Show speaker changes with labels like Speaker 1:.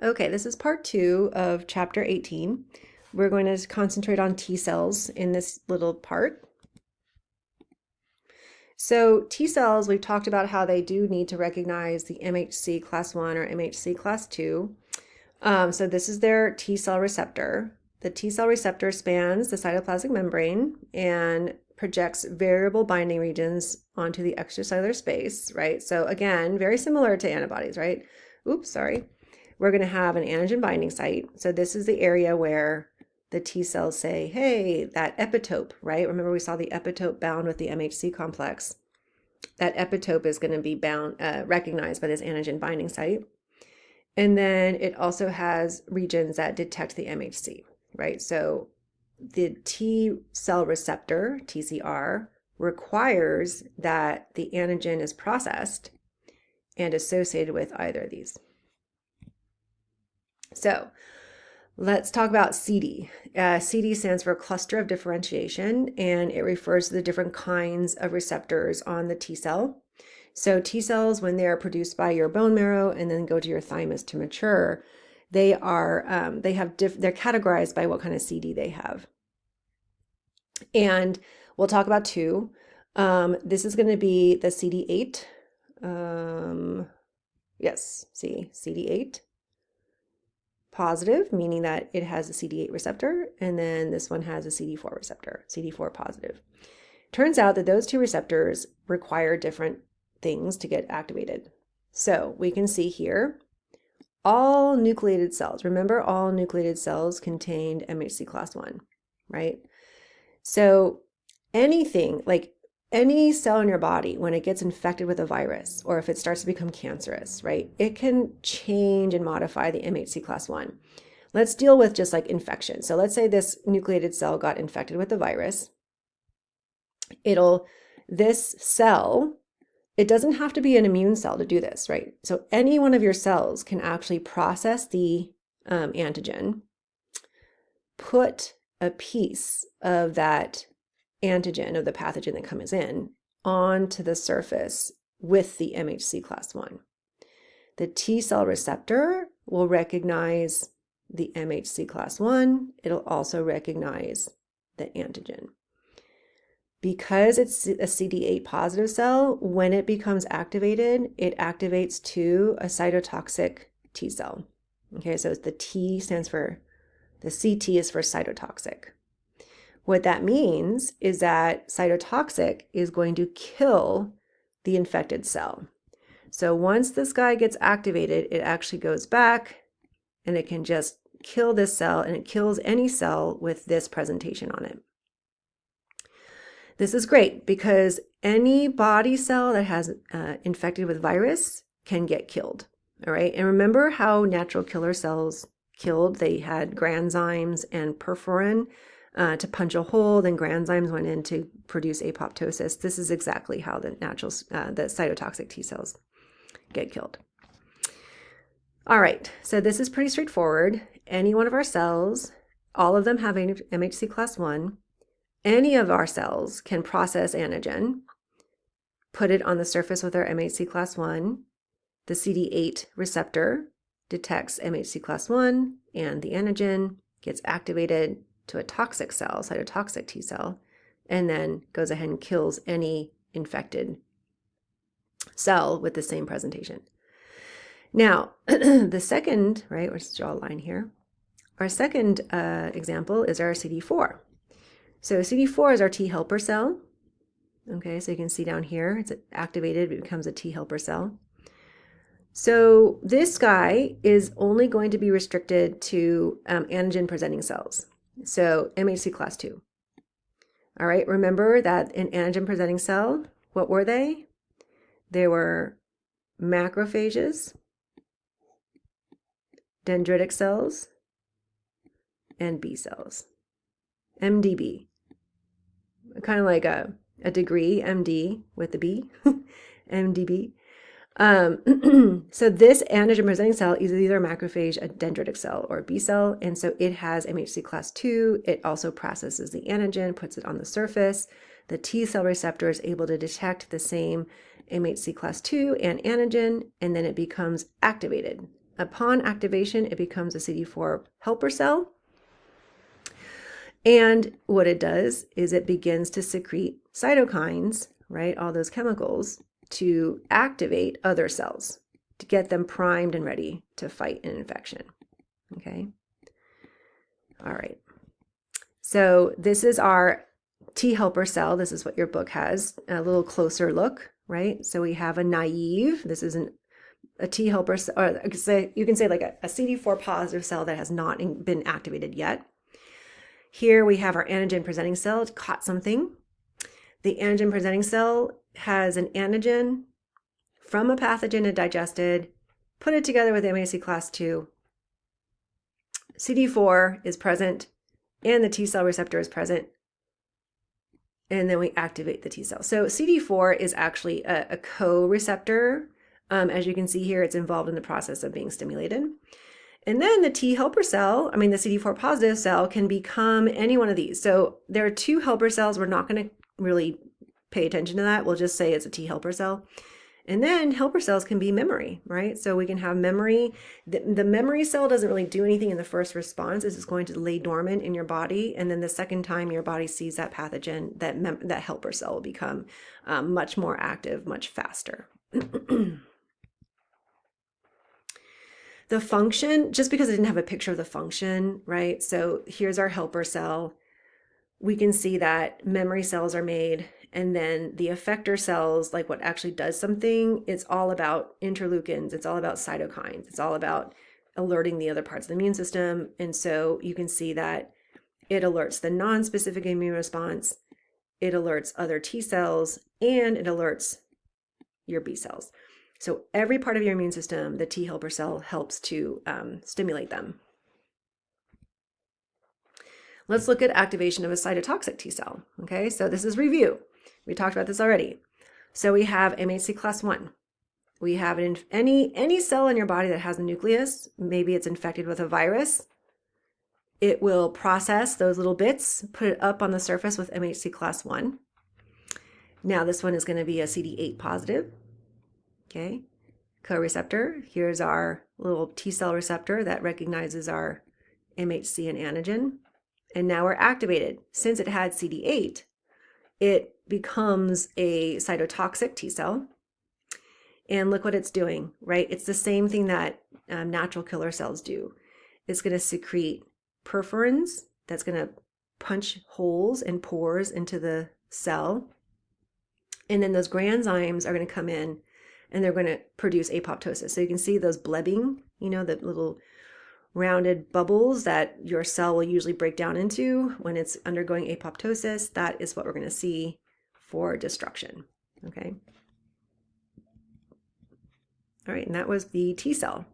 Speaker 1: Okay, this is part 2 of chapter 18. We're going to concentrate on T cells in this little part. So T cells, we've talked about how they do need to recognize the MHC class 1 or MHC class 2. So this is their T cell receptor. The T cell receptor spans the cytoplasmic membrane and projects variable binding regions onto the extracellular space, right? So again, very similar to antibodies, right? Oops, sorry. We're going to have an antigen binding site. So this is the area where the T cells say, hey, that epitope, right? Remember we saw the epitope bound with the MHC complex. That epitope is going to be bound, recognized by this antigen binding site. And then it also has regions that detect the MHC, right? So the T cell receptor, TCR, requires that the antigen is processed and associated with either of these. So let's talk about CD. CD stands for cluster of differentiation, and it refers to the different kinds of receptors on the T cell. So T cells, when they are produced by your bone marrow and then go to your thymus to mature, they're categorized by what kind of CD they have. And we'll talk about two. This is going to be the CD8. Yes, see, CD8 positive, meaning that it has a CD8 receptor, and then this one has a CD4 receptor, CD4 positive. Turns out that those two receptors require different things to get activated. So we can see here, all nucleated cells, remember all nucleated cells contained MHC class 1, right? So anything, like any cell in your body, when it gets infected with a virus, or if it starts to become cancerous, right, it can change and modify the MHC class 1. Let's deal with just like infection. So let's say this nucleated cell got infected with the virus. This cell, it doesn't have to be an immune cell to do this, right? So any one of your cells can actually process the antigen, put a piece of that antigen, of the pathogen that comes in, onto the surface with the MHC class 1. The T cell receptor will recognize the MHC class 1. It'll also recognize the antigen. Because it's a CD8 positive cell, when it becomes activated, it activates to a cytotoxic T cell. Okay, so the T stands for, the CT is for cytotoxic. What that means is that cytotoxic is going to kill the infected cell. So once this guy gets activated, it actually goes back and it can just kill this cell, and it kills any cell with this presentation on it. This is great because any body cell that has infected with virus can get killed. All right. And remember how natural killer cells killed? They had granzymes and perforin to punch a hole, then granzymes went in to produce apoptosis. This is exactly how the cytotoxic T cells get killed. All right, so this is pretty straightforward. Any one of our cells, all of them have MHC class 1. Any of our cells can process antigen, put it on the surface with our MHC class 1. The CD8 receptor detects MHC class 1, and the antigen gets activated to a toxic cell, cytotoxic T cell, and then goes ahead and kills any infected cell with the same presentation. Now, the second, right, let's draw a line here. Our second example is our CD4. So CD4 is our T helper cell. Okay, so you can see down here, it's activated, it becomes a T helper cell. So this guy is only going to be restricted to antigen presenting cells. So MHC class 2. All right, remember that an antigen presenting cell, what were they? They were macrophages, dendritic cells, and B cells. MDB. Kind of like a degree, MD with the B, MDB. So this antigen presenting cell is either a macrophage, a dendritic cell, or a B cell, and so it has MHC class 2. It also processes the antigen, puts it on the surface. The T cell receptor is able to detect the same MHC class 2 and antigen, and then it becomes activated upon activation, it becomes a CD4 helper cell. And what it does is it begins to secrete cytokines, right? All those chemicals to activate other cells, to get them primed and ready to fight an infection. Okay. All right. So this is our T helper cell. This is what your book has, a little closer look, right? So we have a naive. This isn't a T helper, or you can say like a CD4 positive cell that has not been activated yet. Here we have our antigen presenting cell. It caught something. The antigen presenting cell has an antigen from a pathogen it digested, put it together with MHC class II. CD4 is present and the T cell receptor is present. And then we activate the T cell. So CD4 is actually a co-receptor. As you can see here, it's involved in the process of being stimulated. And then the T helper cell, the CD4 positive cell, can become any one of these. So there are two helper cells. We're not going to really pay attention to that. We'll just say it's a T helper cell. And then helper cells can be memory, right? So we can have memory. The memory cell doesn't really do anything in the first response. It's just going to lay dormant in your body. And then the second time your body sees that pathogen, that helper cell will become much more active, much faster. The function, just because I didn't have a picture of the function, right? So here's our helper cell. We can see that memory cells are made, and then the effector cells, like what actually does something, it's all about interleukins, it's all about cytokines, it's all about alerting the other parts of the immune system. And so you can see that it alerts the non-specific immune response, it alerts other T cells, and it alerts your B cells. So every part of your immune system, the T helper cell helps to stimulate them. Let's look at activation of a cytotoxic T cell. Okay, so this is review. We talked about this already. So we have MHC class I. We have any cell in your body that has a nucleus. Maybe it's infected with a virus. It will process those little bits, put it up on the surface with MHC class I. Now this one is going to be a CD8 positive. Okay, co-receptor. Here's our little T cell receptor that recognizes our MHC and antigen. And now we're activated. Since it had CD8, it becomes a cytotoxic T cell. And look what it's doing, right? It's the same thing that natural killer cells do. It's going to secrete perforins. That's going to punch holes and pores into the cell. And then those granzymes are going to come in and they're going to produce apoptosis. So you can see those blebbing, the little rounded bubbles that your cell will usually break down into when it's undergoing apoptosis. That is what we're going to see for destruction. Okay. All right, and that was the T cell.